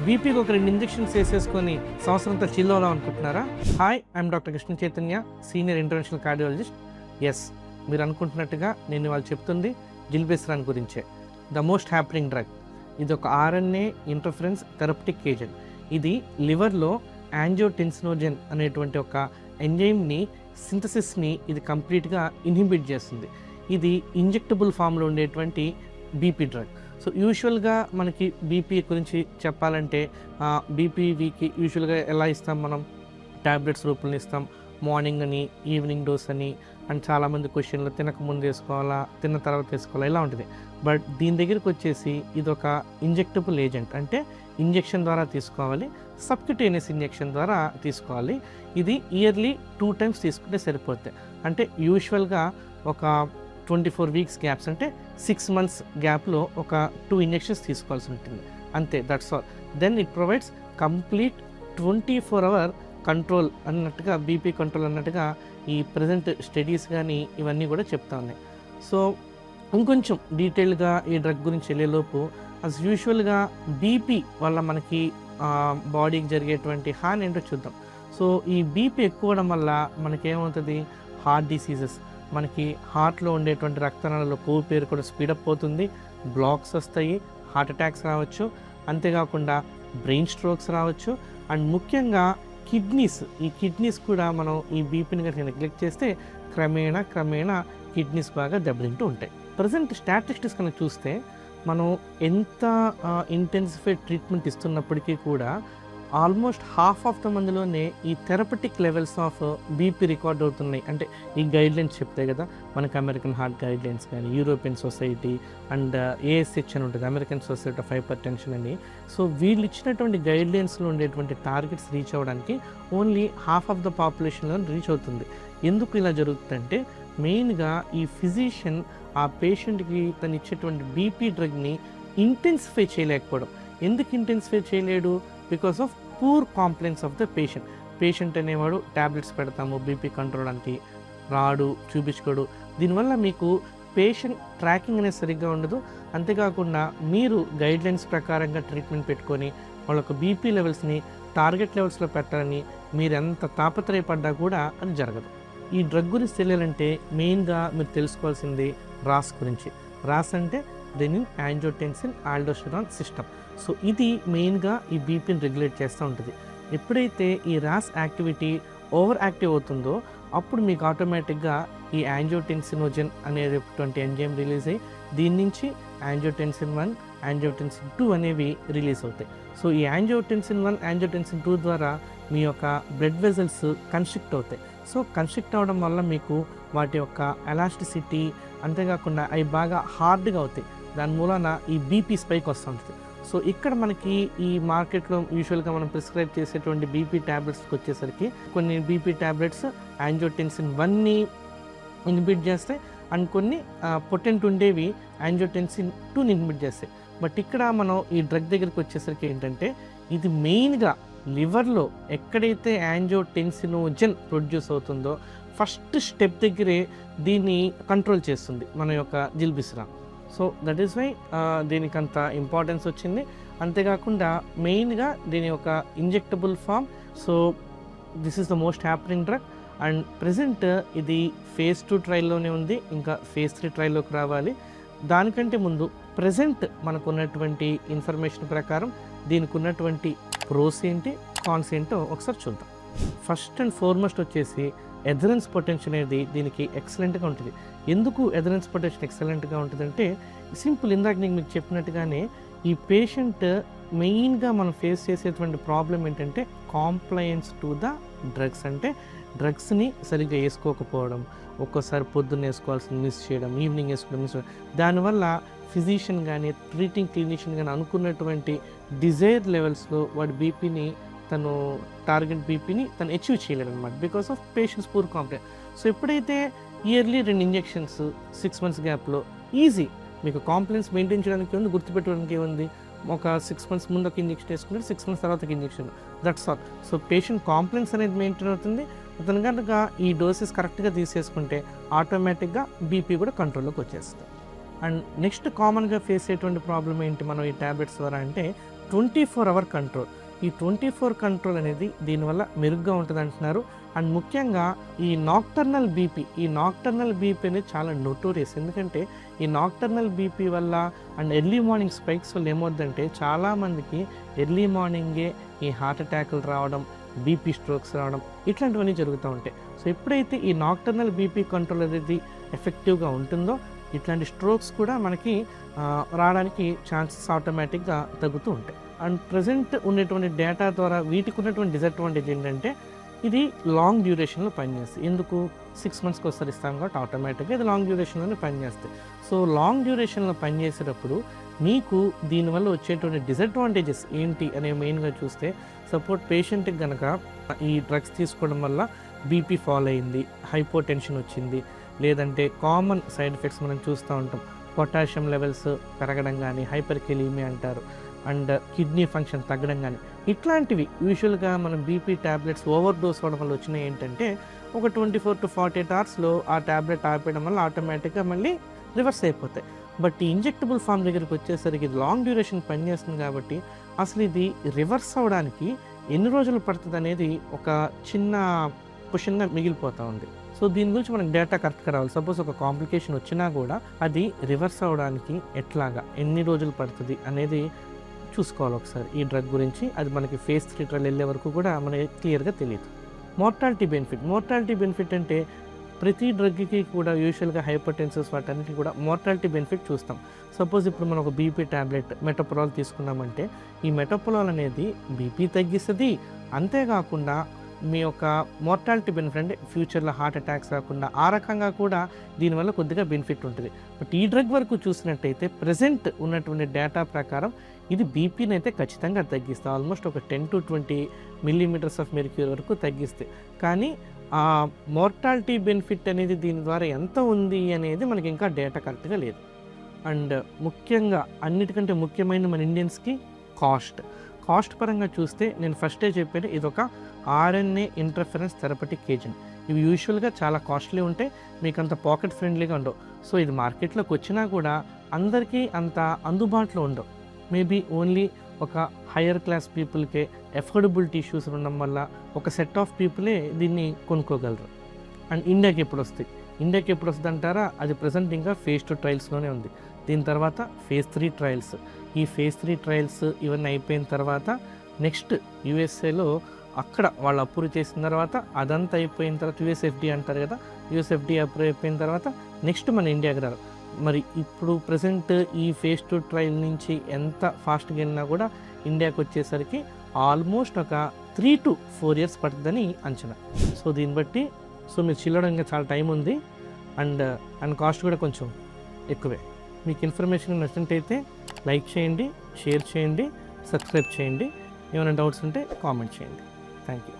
బీపీకి ఒక 2 ఇంజెక్షన్స్ వేసేసుకొని సంవత్సరంతో చిల్ అవుదాం అనుకుంటున్నారా? Hi, I'm doctor Krishna Chaitanya, senior interventional cardiologist. Yes, మీరు అనుకుంటున్నట్టుగా నేను వాళ్ళు చెప్తుంది జిల్బెస్రాన్ గురించే. The most happening drug. ఇది ఒక ఆర్ఎన్ఏ ఇంటర్ఫరెన్స్ థెరపటిక్ ఏజెంట్. ఇది లివర్లో యాంజియోటెన్సినోజెన్ అనేటువంటి ఒక ఎంజైమ్ని సింథసిస్ని ఇది కంప్లీట్గా ఇన్హిబిట్ చేస్తుంది. ఇది ఇంజెక్టబుల్ ఫామ్లో ఉండేటువంటి బీపీ డ్రగ్. సో యూజువల్గా మనకి బీపీ గురించి చెప్పాలంటే బీపీకి యూజువల్గా ఎలా ఇస్తాం, మనం ట్యాబ్లెట్స్ రూపంలో ఇస్తాం. మార్నింగ్ అని, ఈవినింగ్ డోస్ అని, అండ్ చాలామంది క్వశ్చన్లు తినకముందు వేసుకోవాలా, తిన్న తర్వాత వేసుకోవాలా, ఇలా ఉంటుంది. బట్ దీని దగ్గరికి వచ్చేసి ఇది ఒక ఇంజెక్టబుల్ ఏజెంట్. అంటే ఇంజెక్షన్ ద్వారా తీసుకోవాలి, సబ్క్యూటేనియస్ ఇంజెక్షన్ ద్వారా తీసుకోవాలి. ఇది ఇయర్లీ 2 times తీసుకుంటే సరిపోతాయి. అంటే యూజువల్గా ఒక 24 weeks గ్యాప్స్, అంటే 6 months గ్యాప్లో ఒక 2 injections తీసుకోవాల్సి ఉంటుంది. అంతే, that's all. Then it provides complete 24-hour control అన్నట్టుగా, బీపీ కంట్రోల్ అన్నట్టుగా ఈ ప్రజెంట్ స్టడీస్ కానీ ఇవన్నీ కూడా చెప్తా ఉన్నాయి. సో ఇంకొంచెం డీటెయిల్గా ఈ డ్రగ్ గురించి వెళ్ళేలోపు, అస్ యూజువల్గా బీపీ వల్ల మనకి బాడీకి జరిగేటువంటి హాని ఏంటో చూద్దాం. సో ఈ బీపీ ఎక్కువ అవడం వల్ల మనకేమవుతుంది, హార్ట్ డిసీజెస్, మనకి హార్ట్లో ఉండేటువంటి రక్తనాళాల్లో కొవ్వు పేరు కూడా స్పీడప్ అవుతుంది, బ్లాక్స్ వస్తాయి, హార్ట్ అటాక్స్ రావచ్చు, అంతేకాకుండా బ్రెయిన్ స్ట్రోక్స్ రావచ్చు. అండ్ ముఖ్యంగా ఈ కిడ్నీస్ కూడా మనం ఈ బీపీని కనుక నెగ్లెక్ట్ చేస్తే క్రమేణా కిడ్నీస్ బాగా దెబ్బతింటూ ఉంటాయి. ప్రజెంట్ స్టాటిస్టిక్స్ కనుక చూస్తే మనం ఎంత ఇంటెన్సిఫైడ్ ట్రీట్మెంట్ ఇస్తున్నప్పటికీ కూడా ఆల్మోస్ట్ హాఫ్ ఆఫ్ ద మందిలోనే ఈ therapeutic levels of BP record అవుతున్నాయి. అంటే ఈ గైడ్లైన్స్ చెప్తాయి కదా మనకి, అమెరికన్ హార్ట్ గైడ్లైన్స్ కానీ, యూరోపియన్ సొసైటీ అండ్ ఏఎస్హెచ్ అని ఉంటుంది, American society of hypertension అని. సో వీళ్ళు ఇచ్చినటువంటి గైడ్లైన్స్లో ఉండేటువంటి టార్గెట్స్ రీచ్ అవ్వడానికి ఓన్లీ హాఫ్ ఆఫ్ ద పాపులేషన్లో రీచ్ అవుతుంది. ఎందుకు ఇలా జరుగుతుందంటే, మెయిన్గా ఈ ఫిజిషియన్ ఆ పేషెంట్కి తను ఇచ్చేటువంటి బీపీ డ్రగ్ని ఇంటెన్సిఫై చేయలేకపోవడం. ఎందుకు ఇంటెన్సిఫై చేయలేడు? Because of poor compliance of the patient అనేవాడు ట్యాబ్లెట్స్ పెడతాము బీపీ కంట్రోల్ అంటే రాడు, చూపించుకోడు. దీనివల్ల మీకు పేషెంట్ ట్రాకింగ్ అనేది సరిగ్గా ఉండదు. అంతేకాకుండా మీరు గైడ్లైన్స్ ప్రకారంగా ట్రీట్మెంట్ పెట్టుకొని వాళ్ళకు బీపీ లెవెల్స్ని టార్గెట్ లెవెల్స్లో పెట్టాలని మీరు ఎంత తాపత్రయపడ్డా కూడా అది జరగదు. ఈ డ్రగ్ గురించి తెలియాలంటే మెయిన్గా మీరు తెలుసుకోవాల్సింది రాస్ గురించి. రాస్ అంటే rennin angiotensin aldosterone system. So ఇది మెయిన్గా ఈ బీపీని రెగ్యులేట్ చేస్తూ ఉంటుంది. ఎప్పుడైతే ఈ రాస్ యాక్టివిటీ ఓవర్ యాక్టివ్ అవుతుందో అప్పుడు మీకు ఆటోమేటిక్గా ఈ యాంజియోటెన్సినోజెన్ అనేటువంటి ఎంజైమ్ రిలీజ్ అయ్యి దీని నుంచి యాంజియోటెన్సిన్ 1, యాంజియోటెన్సిన్ 2 అనేవి రిలీజ్ అవుతాయి. సో ఈ యాంజియోటెన్సిన్ 1, యాంజియోటెన్సిన్ 2 ద్వారా మీ యొక్క బ్లడ్ వెజల్స్ కన్స్ట్రిక్ట్ అవుతాయి. సో కన్స్ట్రిక్ట్ అవ్వడం వల్ల మీకు వాటి యొక్క ఎలాస్టిసిటీ, అంతేకాకుండా అవి బాగా హార్డ్గా అవుతాయి. దాని మూలన ఈ బీపీ స్పైక్ వస్తుంటుంది. సో ఇక్కడ మనకి ఈ మార్కెట్లో యూజువల్గా మనం ప్రిస్క్రైబ్ చేసేటువంటి బీపీ ట్యాబ్లెట్స్కి వచ్చేసరికి కొన్ని బీపీ ట్యాబ్లెట్స్ యాంజియోటెన్సిన్ 1ని ఇన్హిబిట్ చేస్తాయి, అండ్ కొన్ని పొటెంట్ ఉండేవి యాంజియోటెన్సిన్ 2ని ఇన్హిబిట్ చేస్తాయి. బట్ ఇక్కడ మనం ఈ డ్రగ్ దగ్గరికి వచ్చేసరికి ఏంటంటే, ఇది మెయిన్గా లివర్లో ఎక్కడైతే యాంజియోటెన్సినోజెన్ ప్రొడ్యూస్ అవుతుందో ఫస్ట్ స్టెప్ దగ్గరే దీన్ని కంట్రోల్ చేస్తుంది మన యొక్క zilebesiran. So that is why దీనికి అంత ఇంపార్టెన్స్ వచ్చింది. అంతేకాకుండా మెయిన్గా దీని యొక్క injectable form. So this is the most happening drug. And present ఇది phase 2 ట్రయల్లోనే ఉంది, ఇంకా phase 3 ట్రయల్లోకి రావాలి. దానికంటే ముందు ప్రజెంట్ మనకు ఉన్నటువంటి ఇన్ఫర్మేషన్ ప్రకారం దీనికి ఉన్నటువంటి ప్రోస్ ఏంటి, కాన్స్ ఏంటో ఒకసారి చూద్దాం. ఫస్ట్ అండ్ ఫార్మోస్ట్ వచ్చేసి ఎథరెన్స్ పొటెన్షియల్ అనేది దీనికి ఎక్సలెంట్గా ఉంటుంది. ఎందుకు ఎథరెన్స్ పొటెన్షియల్ ఎక్సలెంట్గా ఉంటుందంటే, సింపుల్, ఇందాక నేను మీకు చెప్పినట్టుగానే ఈ పేషెంట్ మెయిన్గా మనం ఫేస్ చేసేటువంటి ప్రాబ్లం ఏంటంటే కాంప్లయన్స్ టు ద డ్రగ్స్. అంటే డ్రగ్స్ని సరిగ్గా వేసుకోకపోవడం, ఒక్కోసారి పొద్దున్న వేసుకోవాల్సింది మిస్ చేయడం, ఈవినింగ్ వేసుకోవడం మిస్ చేయడం. దానివల్ల ఫిజిషియన్ కానీ ట్రీటింగ్ క్లినిషియన్ కానీ అనుకున్నటువంటి డిజైర్ లెవెల్స్లో వాడి బీపీని తను టార్గెట్ బీపీని తను అచీవ్ చేయలేడు అనమాట, because of patients poor complaint. So ఎప్పుడైతే ఇయర్లీ 2 ఇంజెక్షన్స్ 6 months గ్యాప్లో ఈజీ, మీకు కాంప్లైన్స్ మెయింటైన్ చేయడానికి ఉంది, గుర్తుపెట్టడానికి ఏముంది, ఒక 6 months ముందు ఒక ఇంజెక్షన్ వేసుకుంటే 6 months తర్వాత ఒక injection, that's all. So patient compliance అనేది మెయింటైన్ అవుతుంది. అతను కనుక ఈ డోసెస్ కరెక్ట్గా తీసేసుకుంటే ఆటోమేటిక్గా బీపీ కూడా కంట్రోల్లోకి వచ్చేస్తుంది. అండ్ నెక్స్ట్ కామన్గా ఫేస్ అయ్యేటువంటి ప్రాబ్లం ఏంటి మనం ఈ ట్యాబ్లెట్స్ ద్వారా అంటే 24 అవర్ కంట్రోల్. ఈ 24 కంట్రోల్ అనేది దీనివల్ల మెరుగ్గా ఉంటుంది అంటున్నారు. అండ్ ముఖ్యంగా ఈ నాక్టర్నల్ బీపీ అనేది చాలా నోటోరియస్. ఎందుకంటే ఈ నాక్టర్నల్ బీపీ వల్ల అండ్ ఎర్లీ మార్నింగ్ స్పైక్స్ వల్ల ఏమవుద్దంటే చాలామందికి ఎర్లీ మార్నింగే ఈ హార్ట్ అటాకులు రావడం, బీపీ స్ట్రోక్స్ రావడం ఇట్లాంటివన్నీ జరుగుతూ ఉంటాయి. సో ఎప్పుడైతే ఈ నాక్టర్నల్ బీపీ కంట్రోల్ అనేది ఎఫెక్టివ్గా ఉంటుందో ఇట్లాంటి స్ట్రోక్స్ కూడా మనకి రావడానికి ఛాన్సెస్ ఆటోమేటిక్గా తగ్గుతూ ఉంటాయి. అండ్ ప్రజెంట్ ఉన్నటువంటి డేటా ద్వారా వీటికి ఉన్నటువంటి డిసడ్వాంటేజ్ ఏంటంటే ఇది లాంగ్ డ్యూరేషన్లో పనిచేస్తుంది. ఎందుకు 6 మంత్స్కి ఒకసారి ఇస్తాం కాబట్టి ఆటోమేటిక్గా ఇది లాంగ్ డ్యూరేషన్లోనే పనిచేస్తాయి. సో లాంగ్ డ్యూరేషన్లో పనిచేసేటప్పుడు మీకు దీనివల్ల వచ్చేటువంటి డిసడ్వాంటేజెస్ ఏంటి అనే మెయిన్గా చూస్తే, సపోర్ట్ పేషెంట్కి కనుక ఈ డ్రగ్స్ తీసుకోవడం వల్ల బీపీ ఫాల్ అయింది, హైపోటెన్షన్ వచ్చింది, లేదంటే కామన్ సైడ్ ఎఫెక్ట్స్ మనం చూస్తూ ఉంటాం, పొటాషియం లెవెల్స్ పెరగడం కానీ, హైపర్కెలీమియా అంటారు, అండ్ కిడ్నీ ఫంక్షన్ తగ్గడం కానీ ఇట్లాంటివి యూజువల్గా మనం బీపీ ట్యాబ్లెట్స్ ఓవర్ డోస్ అవ్వడం వల్ల వచ్చినాయి ఏంటంటే ఒక 24 to 48 అవర్స్లో ఆ ట్యాబ్లెట్ ఆపేయడం వల్ల ఆటోమేటిక్గా మళ్ళీ రివర్స్ అయిపోతాయి. బట్ ఈ ఇంజెక్టబుల్ ఫామ్ దగ్గరికి వచ్చేసరికి ఇది లాంగ్ డ్యూరేషన్ పనిచేస్తుంది కాబట్టి అసలు ఇది రివర్స్ అవ్వడానికి ఎన్ని రోజులు పడుతుంది అనేది ఒక చిన్న క్వశ్చన్గా మిగిలిపోతూ ఉంది. సో దీని గురించి మనకు డేటా కరెక్ట్గా రావాలి. సపోజ్ ఒక కాంప్లికేషన్ వచ్చినా కూడా అది రివర్స్ అవ్వడానికి ఎన్ని రోజులు పడుతుంది అనేది చూసుకోవాలి ఒకసారి ఈ డ్రగ్ గురించి. అది మనకి phase 3 ట్రయల్ వెళ్ళే వరకు కూడా మనకి క్లియర్గా తెలియదు. మోర్టాలిటీ బెనిఫిట్ అంటే ప్రతి డ్రగ్కి కూడా యూజువల్గా హైపర్టెన్సివ్స్ వాటన్నిటి కూడా మోర్టాలిటీ బెనిఫిట్ చూస్తాం. సపోజ్ ఇప్పుడు మనం ఒక బీపీ ట్యాబ్లెట్ మెటోప్రొలాల్ తీసుకున్నామంటే ఈ మెటోప్రొలాల్ అనేది బీపీ తగ్గిస్తుంది, అంతేకాకుండా మీ యొక్క మోర్టాలిటీ బెనిఫిట్ అంటే ఫ్యూచర్లో హార్ట్ అటాక్స్ రాకుండా ఆ రకంగా కూడా దీనివల్ల కొద్దిగా బెనిఫిట్ ఉంటుంది. బట్ ఈ డ్రగ్ వరకు చూసినట్టయితే ప్రజెంట్ ఉన్నటువంటి డేటా ప్రకారం ఇది బీపీని అయితే ఖచ్చితంగా తగ్గిస్తుంది. ఆల్మోస్ట్ ఒక 10 to 20 millimeters ఆఫ్ మెర్క్యూరీ వరకు తగ్గిస్తాయి. కానీ ఆ మోర్టాలిటీ బెనిఫిట్ అనేది దీని ద్వారా ఎంత ఉంది అనేది మనకి ఇంకా డేటా కరెక్ట్గా లేదు. అండ్ ముఖ్యంగా అన్నిటికంటే ముఖ్యమైన మన ఇండియన్స్కి కాస్ట్ పరంగా చూస్తే నేను ఫస్టే చెప్పాను, ఇది ఒక RNA ఇంటర్ఫరెన్స్ థెరపటిక్ ఏజెంట్. ఇవి యూజువల్గా చాలా కాస్ట్లీ ఉంటాయి, మీకు అంత పాకెట్ ఫ్రెండ్లీగా ఉండవు. సో ఇది మార్కెట్లోకి వచ్చినా కూడా అందరికీ అంత అందుబాటులో ఉండవు. మేబీ ఓన్లీ ఒక హయ్యర్ క్లాస్ పీపుల్కే ఎఫోర్డబిలిటీ ఇష్యూస్ ఉండడం వల్ల ఒక సెట్ ఆఫ్ పీపులే దీన్ని కొనుక్కోగలరు. అండ్ ఇండియాకి ఎప్పుడు వస్తుంది అంటారా, అది ప్రజెంట్ ఇంకా phase 2 ట్రయల్స్లోనే ఉంది. దీని తర్వాత phase 3 ట్రయల్స్. ఈ phase 3 ట్రయల్స్ ఇవన్నీ అయిపోయిన తర్వాత నెక్స్ట్ యూఎస్ఏలో అక్కడ వాళ్ళు అప్రూవ్ చేసిన తర్వాత అదంతా అయిపోయిన తర్వాత యూఎస్ఎఫ్డి అంటారు కదా, యూఎస్ఎఫ్డి అప్రూవ్ అయిపోయిన తర్వాత నెక్స్ట్ మన ఇండియాకి రారు. మరి ఇప్పుడు ప్రజెంట్ ఈ phase 2 ట్రయల్ నుంచి ఎంత ఫాస్ట్గా వెళ్ళినా కూడా ఇండియాకి వచ్చేసరికి ఆల్మోస్ట్ ఒక 3 to 4 years పడుతుందని అంచనా. సో దీన్ని బట్టి మీరు చిల్లడం ఇంకా చాలా టైం ఉంది. అండ్ కాస్ట్ కూడా కొంచెం ఎక్కువే. మీకు ఇన్ఫర్మేషన్ నచ్చినట్టయితే లైక్ చేయండి, షేర్ చేయండి, సబ్స్క్రైబ్ చేయండి. ఏమైనా డౌట్స్ ఉంటే కామెంట్ చేయండి. Thank you.